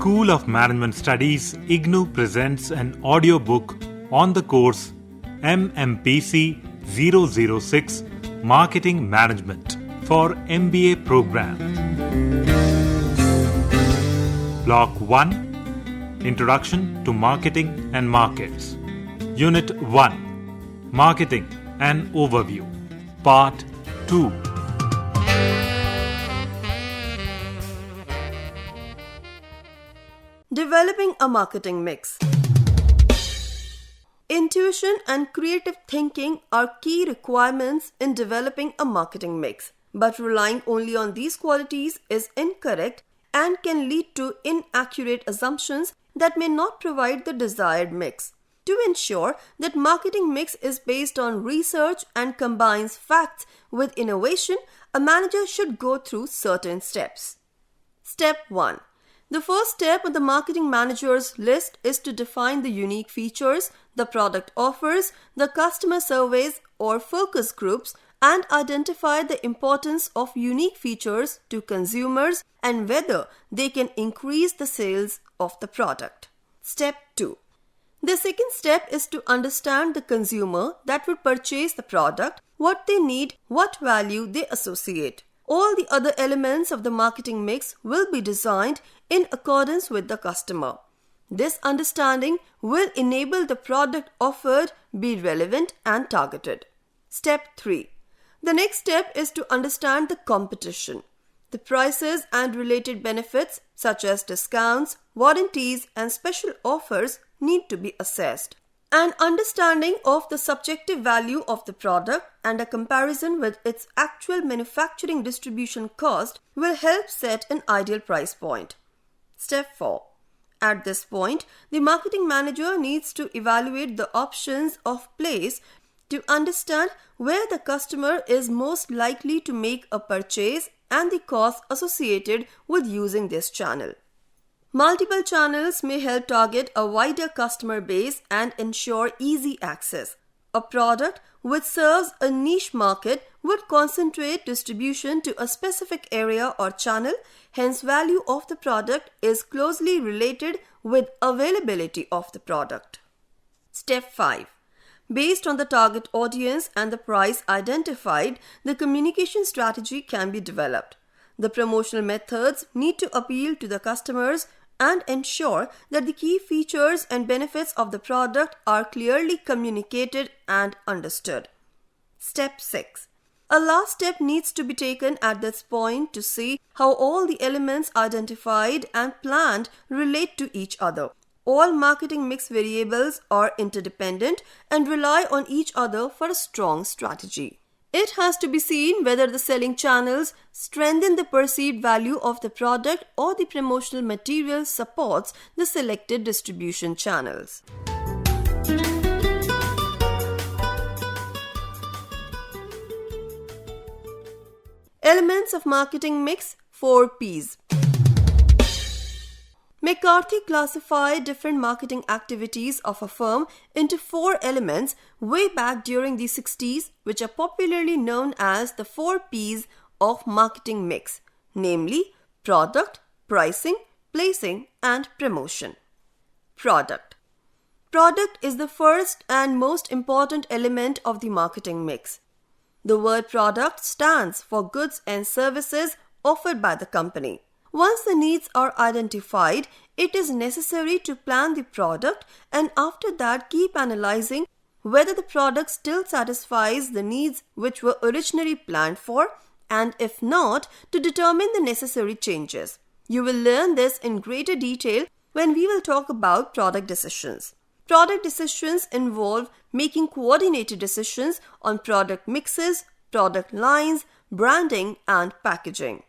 School of Management Studies, IGNOU presents an audiobook on the course Mmpc 006 Marketing Management for MBA program. Block 1 Introduction to Marketing and Markets. Unit 1 Marketing and Overview. Part 2. Developing a marketing mix. Intuition and creative thinking are key requirements in developing a marketing mix, but relying only on these qualities is incorrect and can lead to inaccurate assumptions that may not provide the desired mix. To ensure that marketing mix is based on research and combines facts with innovation, a manager should go through certain steps. Step 1. The first step on the marketing manager's list is to define the unique features the product offers, the customer surveys or focus groups, and identify the importance of unique features to consumers and whether they can increase the sales of the product. Step 2. The second step is to understand the consumer that will purchase the product, what they need, what value they associate. All the other elements of the marketing mix will be designed in accordance with the customer. This understanding will enable the product offered be relevant and targeted. Step 3. The next step is to understand the competition. The prices and related benefits such as discounts, warranties, and special offers need to be assessed. An understanding of the subjective value of the product and a comparison with its actual manufacturing distribution cost will help set an ideal price point. Step 4. At this point, the marketing manager needs to evaluate the options of place to understand where the customer is most likely to make a purchase and the costs associated with using this channel. Multiple channels may help target a wider customer base and ensure easy access. A product which serves a niche market would concentrate distribution to a specific area or channel, hence value of the product is closely related with availability of the product. Step 5. Based on the target audience and the price identified, the communication strategy can be developed. The promotional methods need to appeal to the customers and ensure that the key features and benefits of the product are clearly communicated and understood. Step 6. A last step needs to be taken at this point to see how all the elements identified and planned relate to each other. All marketing mix variables are interdependent and rely on each other for a strong strategy. It has to be seen whether the selling channels strengthen the perceived value of the product or the promotional material supports the selected distribution channels. Elements of marketing mix, 4 Ps. McCarthy classified different marketing activities of a firm into 4 elements way back during the 60s, which are popularly known as the 4 Ps of marketing mix, namely product, pricing, placing, and promotion. Product. Product is the first and most important element of the marketing mix. The word product stands for goods and services offered by the company. Once the needs are identified, it is necessary to plan the product and after that keep analyzing whether the product still satisfies the needs which were originally planned for and if not, to determine the necessary changes. You will learn this in greater detail when we will talk about product decisions. Product decisions involve making coordinated decisions on product mixes, product lines, branding, and packaging.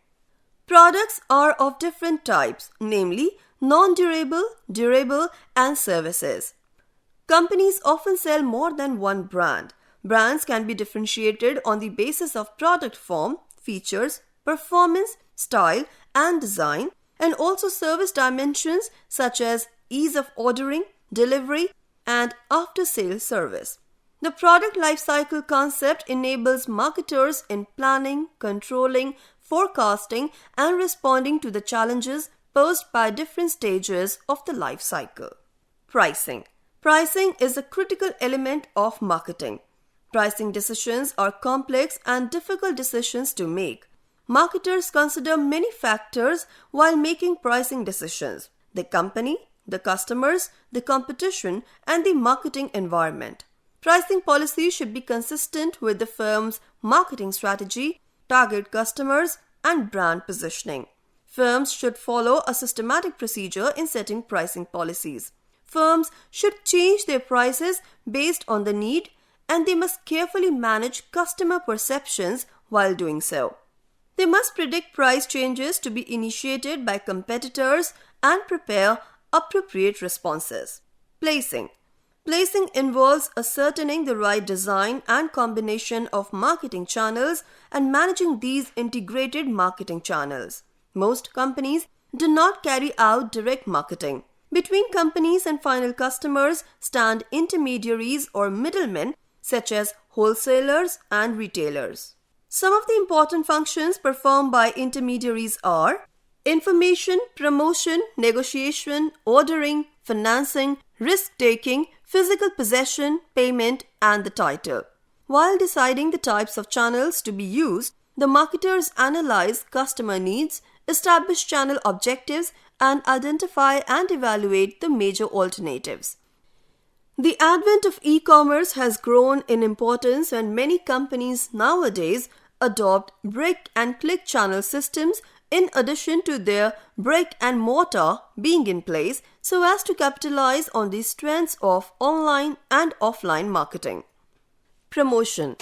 Products are of different types, namely non-durable, durable, and services. Companies often sell more than one brand. Brands can be differentiated on the basis of product form, features, performance, style, and design, and also service dimensions such as ease of ordering, delivery, and after-sales service. The product lifecycle concept enables marketers in planning, controlling, forecasting, and responding to the challenges imposed by different stages of the life cycle. Pricing. Pricing is a critical element of marketing. Pricing decisions are complex and difficult decisions to make. Marketers consider many factors while making pricing decisions: the company, the customers, the competition, and the marketing environment. Pricing policy should be consistent with the firm's marketing strategy, target customers, and brand positioning. Firms should follow a systematic procedure in setting pricing policies. Firms should change their prices based on the need, and they must carefully manage customer perceptions while doing so. They must predict price changes to be initiated by competitors and prepare appropriate responses. Placing. Placing involves ascertaining the right design and combination of marketing channels and managing these integrated marketing channels. Most companies do not carry out direct marketing. Between companies and final customers stand intermediaries or middlemen such as wholesalers and retailers. Some of the important functions performed by intermediaries are information, promotion, negotiation, ordering, financing, risk-taking, physical possession, payment, and the title. While deciding the types of channels to be used, the marketers analyze customer needs, establish channel objectives, and identify and evaluate the major alternatives. The advent of e-commerce has grown in importance, and many companies nowadays adopt brick-and-click channel systems in addition to their brick-and-mortar being in place so as to capitalize on the strengths of online and offline marketing. Promotion.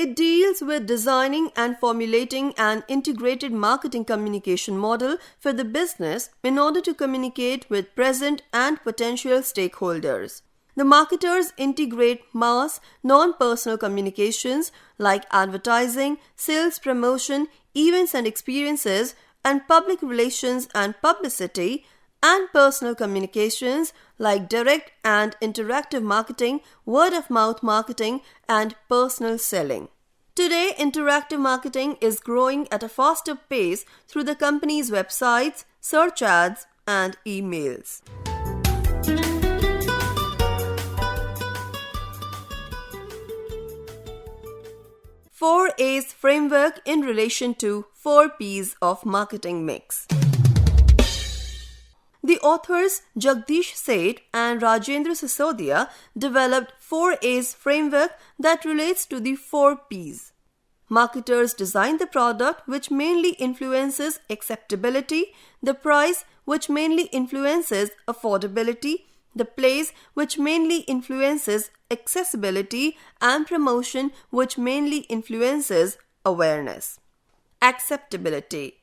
It deals with designing and formulating an integrated marketing communication model for the business in order to communicate with present and potential stakeholders. The marketers integrate mass, non-personal communications like advertising, sales promotion, events and experiences, and public relations and publicity, and personal communications like direct and interactive marketing, word-of-mouth marketing, and personal selling. Today, interactive marketing is growing at a faster pace through the company's websites, search ads, and emails. Four A's framework in relation to 4 P's of marketing mix. The authors Jagdish Seth and Rajendra Sisodia developed 4 A's framework that relates to the 4 P's. Marketers design the product, which mainly influences acceptability, the price, which mainly influences affordability, the place, which mainly influences accessibility, and promotion, which mainly influences awareness. Acceptability.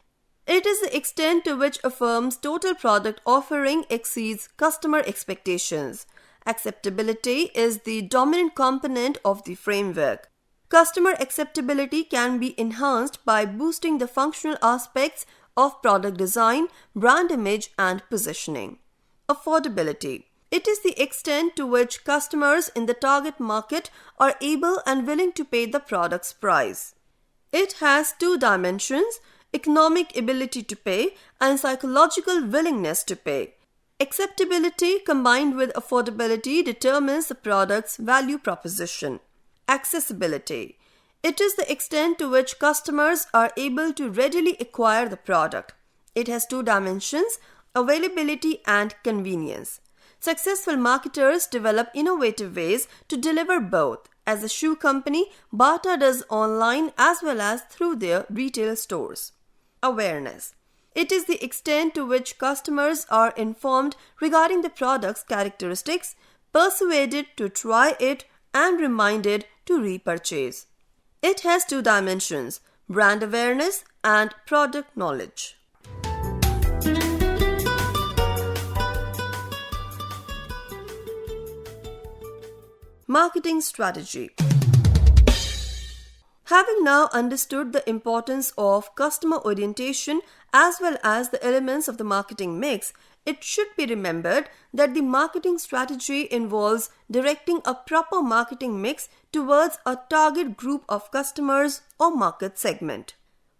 It is the extent to which a firm's total product offering exceeds customer expectations. Acceptability is the dominant component of the framework. Customer acceptability can be enhanced by boosting the functional aspects of product design, brand image, and positioning. Affordability. It is the extent to which customers in the target market are able and willing to pay the product's price. It has 2 dimensions: economic ability to pay and psychological willingness to pay. Acceptability combined with affordability determines the product's value proposition. Accessibility. It is the extent to which customers are able to readily acquire the product. It has 2 dimensions: availability and convenience. Successful marketers develop innovative ways to deliver both. As a shoe company, Bata does online as well as through their retail stores. Awareness. It is the extent to which customers are informed regarding the product's characteristics, persuaded to try it, and reminded to repurchase. It has 2 dimensions: brand awareness and product knowledge. Marketing strategy. Having now understood the importance of customer orientation as well as the elements of the marketing mix, it should be remembered that the marketing strategy involves directing a proper marketing mix towards a target group of customers or market segment.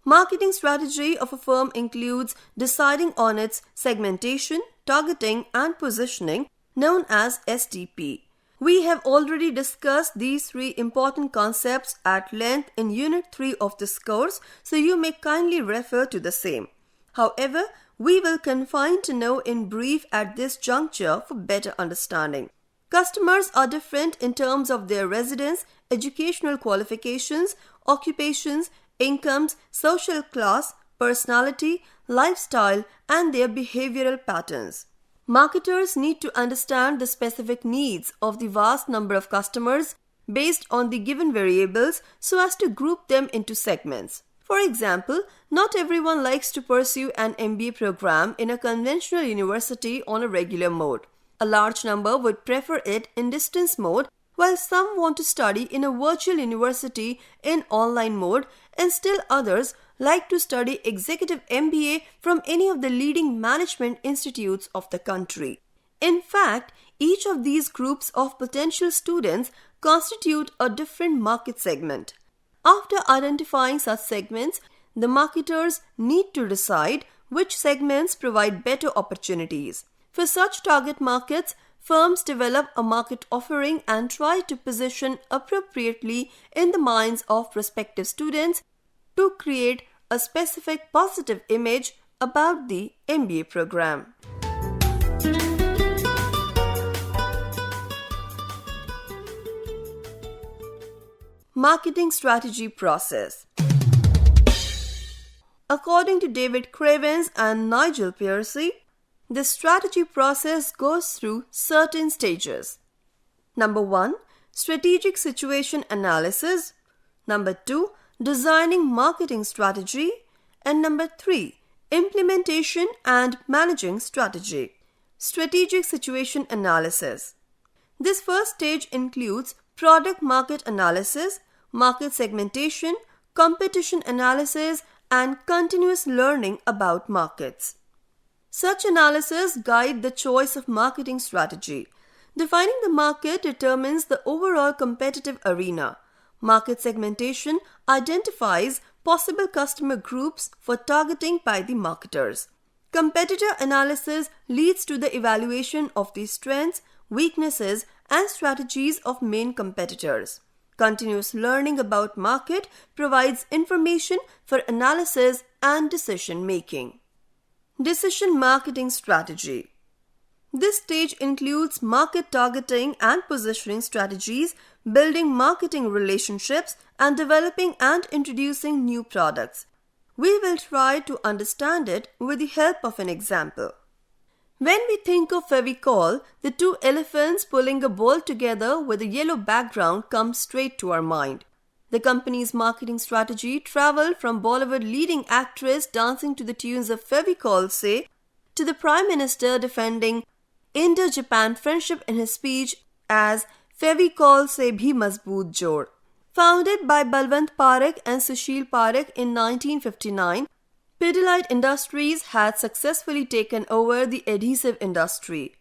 Marketing strategy of a firm includes deciding on its segmentation, targeting, and positioning, known as STP. We have already discussed these three important concepts at length in Unit 3 of this course, so you may kindly refer to the same. However, we will confine to know in brief at this juncture for better understanding. Customers are different in terms of their residence, educational qualifications, occupations, incomes, social class, personality, lifestyle, and their behavioral patterns. Marketers need to understand the specific needs of the vast number of customers based on the given variables so as to group them into segments. For example, not everyone likes to pursue an MBA program in a conventional university on a regular mode. A large number would prefer it in distance mode, while some want to study in a virtual university in online mode, and still others like to study executive MBA from any of the leading management institutes of the country. In fact, each of these groups of potential students constitute a different market segment. After identifying such segments, the marketers need to decide which segments provide better opportunities. For such target markets, firms develop a market offering and try to position appropriately in the minds of prospective students to create a specific positive image about the MBA program. Marketing strategy process. According to David Cravens and Nigel Pearcey, the strategy process goes through certain stages. Number 1, strategic situation analysis. Number 2, designing marketing strategy. And number 3, implementation and managing strategy. Strategic situation analysis. This first stage includes product market analysis, market segmentation, competition analysis, and continuous learning about markets. Such analysis guide the choice of marketing strategy. Defining the market determines the overall competitive arena. Market segmentation identifies possible customer groups for targeting by the marketers. Competitor analysis leads to the evaluation of the strengths, weaknesses, and strategies of main competitors. Continuous learning about market provides information for analysis and decision making. Decision marketing strategy. This stage includes market targeting and positioning strategies, building marketing relationships, and developing and introducing new products. We will try to understand it with the help of an example. When we think of Fevicol, the two elephants pulling a ball together with a yellow background come straight to our mind. The company's marketing strategy traveled from Bollywood leading actress dancing to the tunes of Fevicol Say to the Prime Minister defending Indo-Japan friendship in his speech as Fevicol Se Bhi Mazboot Jod. Founded by Balwant Parekh and Sushil Parekh in 1959, Pidilite Industries had successfully taken over the adhesive industry.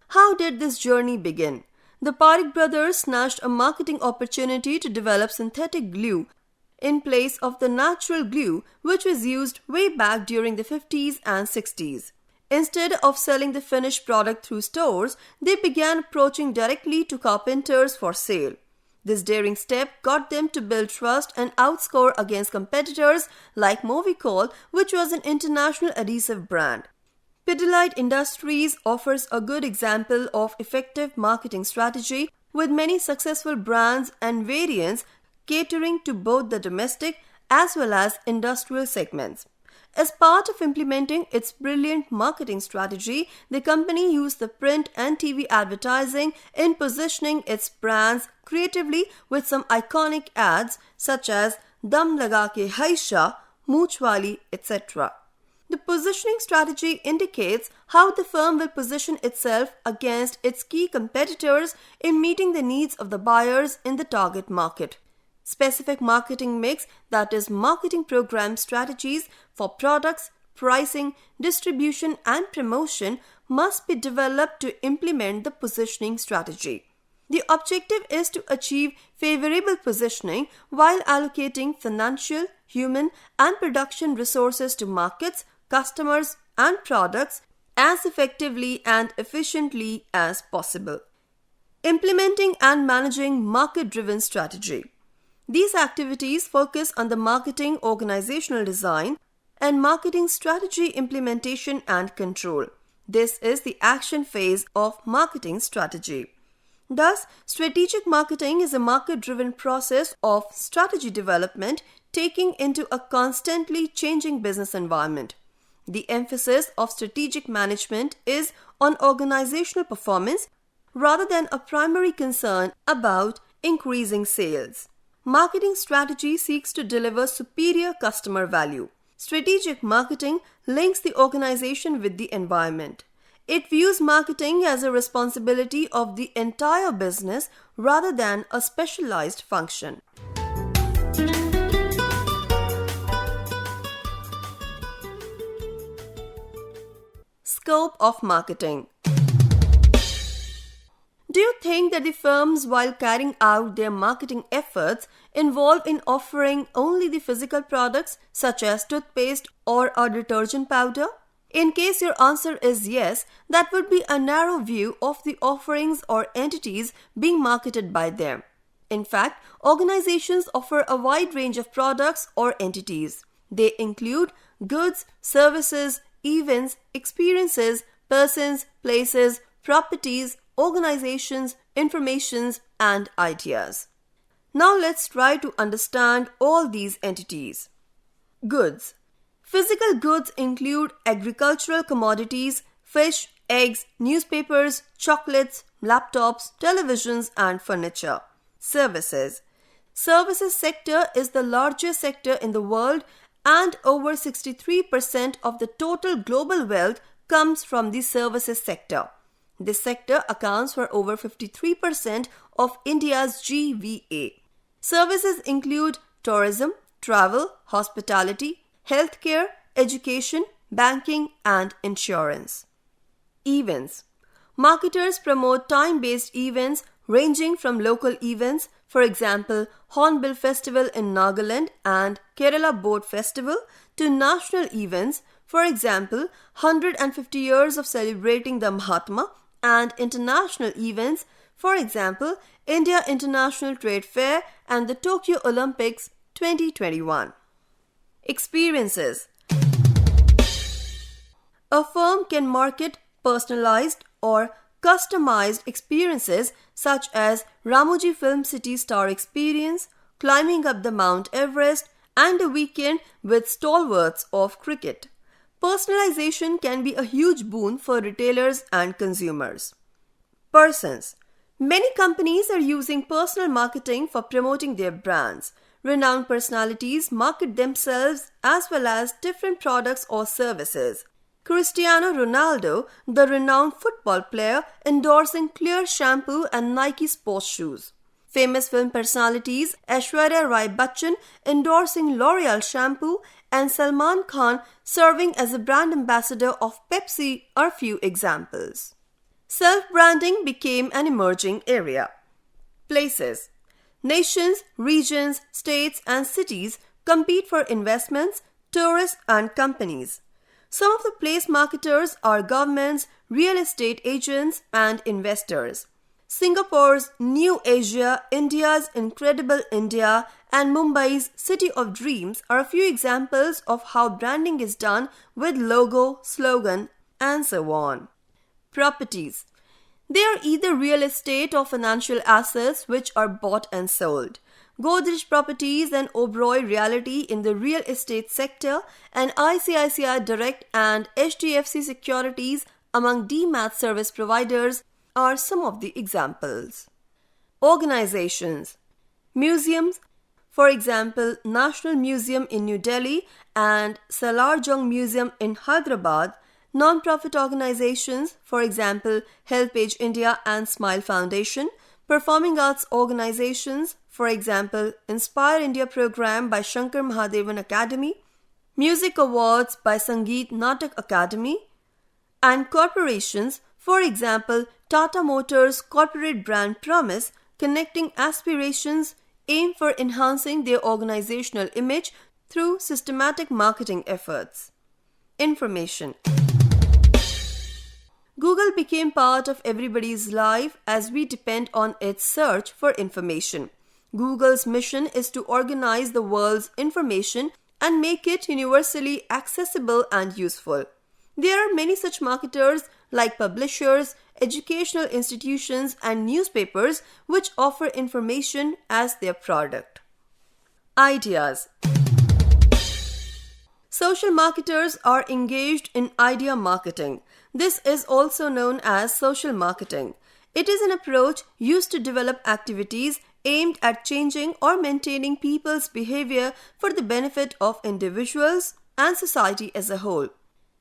How did this journey begin? The Parekh brothers snatched a marketing opportunity to develop synthetic glue in place of the natural glue which was used way back during the 50s and 60s. Instead of selling the finished product through stores, they began approaching directly to carpenters for sale. This daring step got them to build trust and outscore against competitors like Movicol, which was an international adhesive brand. Pidilite Industries offers a good example of effective marketing strategy with many successful brands and variants catering to both the domestic as well as industrial segments. As part of implementing its brilliant marketing strategy, the company used the print and TV advertising in positioning its brands creatively with some iconic ads such as Dam Laga Ke Haisha, Mooch Wali, etc. The positioning strategy indicates how the firm will position itself against its key competitors in meeting the needs of the buyers in the target market. Specific marketing mix, that is, marketing program strategies for products, pricing, distribution, and promotion must be developed to implement the positioning strategy. The objective is to achieve favorable positioning while allocating financial, human, and production resources to markets, customers, and products as effectively and efficiently as possible. Implementing and managing market-driven strategy. These activities focus on the marketing organizational design and marketing strategy implementation and control. This is the action phase of marketing strategy. Thus, strategic marketing is a market-driven process of strategy development taking into a constantly changing business environment. The emphasis of strategic management is on organizational performance rather than a primary concern about increasing sales. Marketing strategy seeks to deliver superior customer value. Strategic marketing links the organization with the environment. It views marketing as a responsibility of the entire business rather than a specialized function. Scope of marketing. Do you think that the firms, while carrying out their marketing efforts, involve in offering only the physical products such as toothpaste or a detergent powder? In case your answer is yes, that would be a narrow view of the offerings or entities being marketed by them. In fact, organizations offer a wide range of products or entities. They include goods, services, events, experiences, persons, places, properties, organizations, informations, and ideas. Now let's try to understand all these entities. Goods. Physical goods include agricultural commodities, fish, eggs, newspapers, chocolates, laptops, televisions, and furniture. Services. Services sector is the largest sector in the world, and over 63% of the total global wealth comes from the services sector. This sector accounts for over 53% of India's GVA. Services include tourism, travel, hospitality, healthcare, education, banking, and insurance. Events. Marketers promote time-based events ranging from local events, for example, Hornbill Festival in Nagaland and Kerala Boat Festival, to national events, for example, 150 years of celebrating the Mahatma, and international events, for example, India International Trade Fair and the Tokyo Olympics 2021. Experiences. A firm can market personalized or customized experiences such as Ramoji Film City Star Experience, climbing up the Mount Everest, and a weekend with stalwarts of cricket. Personalization can be a huge boon for retailers and consumers. Persons. Many companies are using personal marketing for promoting their brands. Renowned personalities market themselves as well as different products or services. Cristiano Ronaldo, the renowned football player, endorsing Clear shampoo and Nike sports shoes. Famous film personalities Aishwarya Rai Bachchan endorsing L'Oreal shampoo and Salman Khan serving as a brand ambassador of Pepsi are few examples. Self-branding became an emerging area. Places. Nations, regions, states, and cities compete for investments, tourists, and companies. Some of the place marketers are governments, real estate agents, and investors. Singapore's New Asia, India's Incredible India, and Mumbai's City of Dreams are a few examples of how branding is done with logo, slogan, and so on. Properties. They are either real estate or financial assets which are bought and sold. Godrej Properties and Oberoi Realty in the real estate sector, and ICICI Direct and HDFC Securities among DMAT service providers are some of the examples. Organizations. Museums, for example, National Museum in New Delhi and Salarjung Museum in Hyderabad. Non-profit organizations, for example, HelpAge India and Smile Foundation. Performing arts organizations, for example, Inspire India program by Shankar Mahadevan Academy, music awards by Sangeet Natak Academy, and corporations, for example, Tata Motors corporate brand promise, connecting aspirations, aim for enhancing their organizational image through systematic marketing efforts. Information. Google became part of everybody's life as we depend on its search for information. Google's mission is to organize the world's information and make it universally accessible and useful. There are many such marketers like publishers, educational institutions, and newspapers which offer information as their product. Ideas. Social marketers are engaged in idea marketing. This is also known as social marketing. It is an approach used to develop activities aimed at changing or maintaining people's behavior for the benefit of individuals and society as a whole.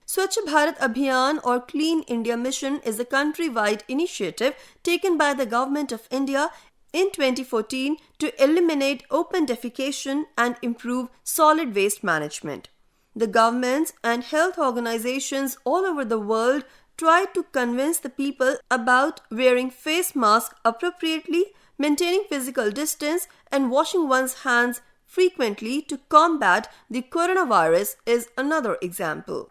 Swachh Bharat Abhiyan or Clean India Mission is a country-wide initiative taken by the Government of India in 2014 to eliminate open defecation and improve solid waste management. The governments and health organizations all over the world try to convince the people about wearing face masks appropriately, maintaining physical distance, and washing one's hands frequently to combat the coronavirus is another example.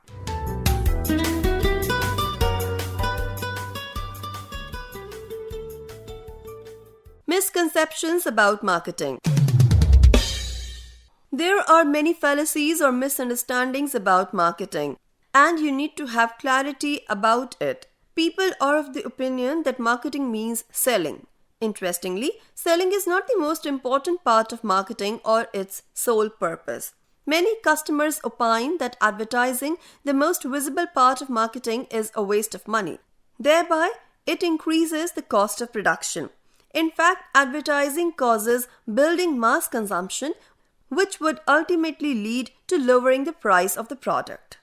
Misconceptions about marketing. There are many fallacies or misunderstandings about marketing, and you need to have clarity about it. People are of the opinion that marketing means selling. Interestingly, selling is not the most important part of marketing or its sole purpose. Many customers opine that advertising, the most visible part of marketing, is a waste of money. Thereby, it increases the cost of production. In fact, advertising causes building mass consumption, which would ultimately lead to lowering the price of the product.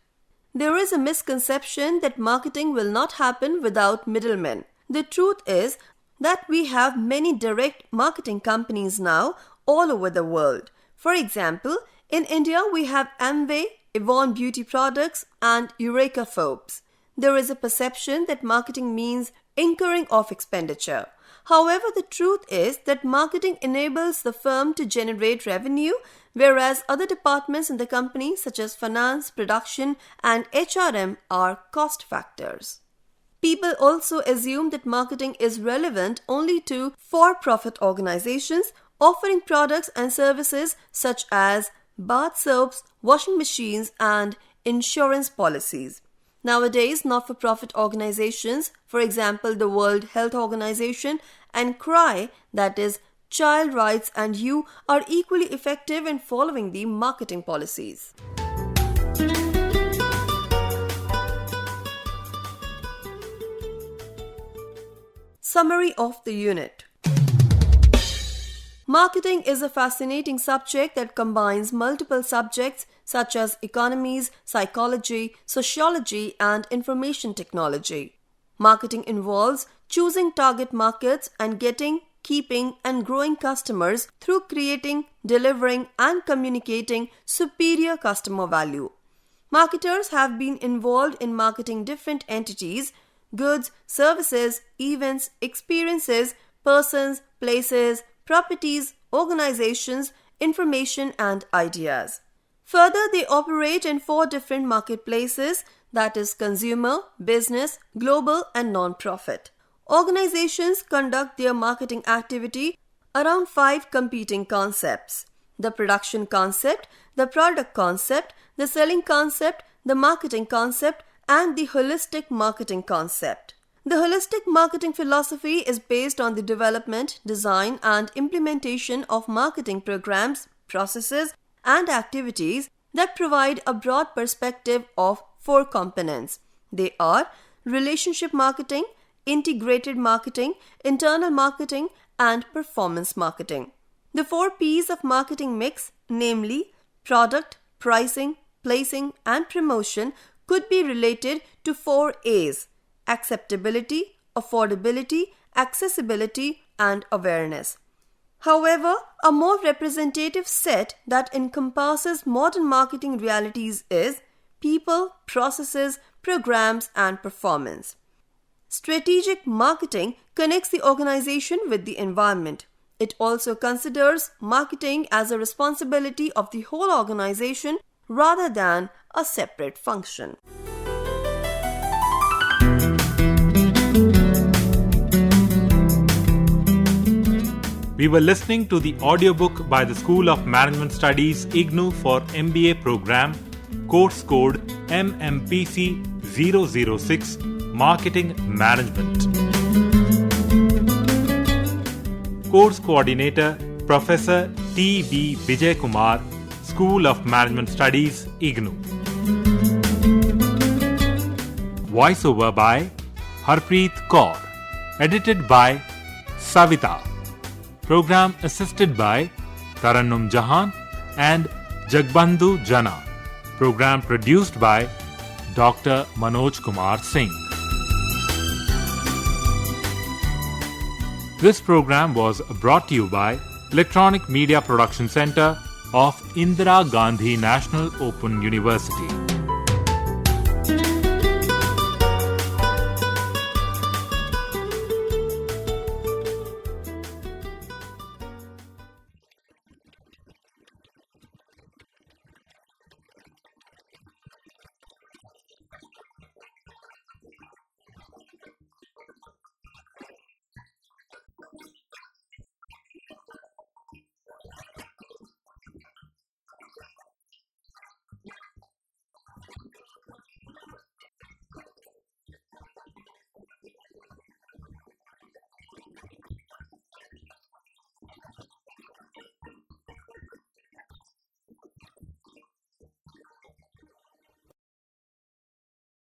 There is a misconception that marketing will not happen without middlemen. The truth is that we have many direct marketing companies now all over the world. For example, in India we have Amway, Yvonne Beauty Products, and Eureka Forbes. There is a perception that marketing means incurring of expenditure. However, the truth is that marketing enables the firm to generate revenue, whereas other departments in the company such as finance, production, and HRM are cost factors. People also assume that marketing is relevant only to for-profit organizations offering products and services such as bath soaps, washing machines, and insurance policies. Nowadays, not-for-profit organizations, for example, the World Health Organization and CRY, that is, Child Rights and You, are equally effective in following the marketing policies. Summary of the unit. Marketing is a fascinating subject that combines multiple subjects such as economies, psychology, sociology, and information technology. Marketing involves choosing target markets and getting, keeping, and growing customers through creating, delivering, and communicating superior customer value. Marketers have been involved in marketing different entities, goods, services, events, experiences, persons, places, properties, organizations, information, and ideas. Further, they operate in 4 different marketplaces, that is consumer, business, global, and non-profit. Organizations conduct their marketing activity around 5 competing concepts: the production concept, the product concept, the selling concept, the marketing concept, and the holistic marketing concept. The holistic marketing philosophy is based on the development, design, and implementation of marketing programs, processes, and activities that provide a broad perspective of 4 components. They are relationship marketing, integrated marketing, internal marketing, and performance marketing. The 4 P's of marketing mix, namely product, pricing, placing, and promotion, could be related to 4 A's: acceptability, affordability, accessibility, and awareness. However, a more representative set that encompasses modern marketing realities is people, processes, programs, and performance. Strategic marketing connects the organization with the environment. It also considers marketing as a responsibility of the whole organization rather than a separate function. We were listening to the audiobook by the School of Management Studies IGNOU for MBA program, course code Mmpc 006, Marketing Management. Course Coordinator Professor T.B. Vijay Kumar, School of Management Studies IGNOU. Voiceover by Harpreet Kaur. Edited by Savita. Program assisted by Tarannum Jahan and Jagbandhu Jana. Program produced by Dr. Manoj Kumar Singh. This program was brought to you by Electronic Media Production Center of Indira Gandhi National Open University.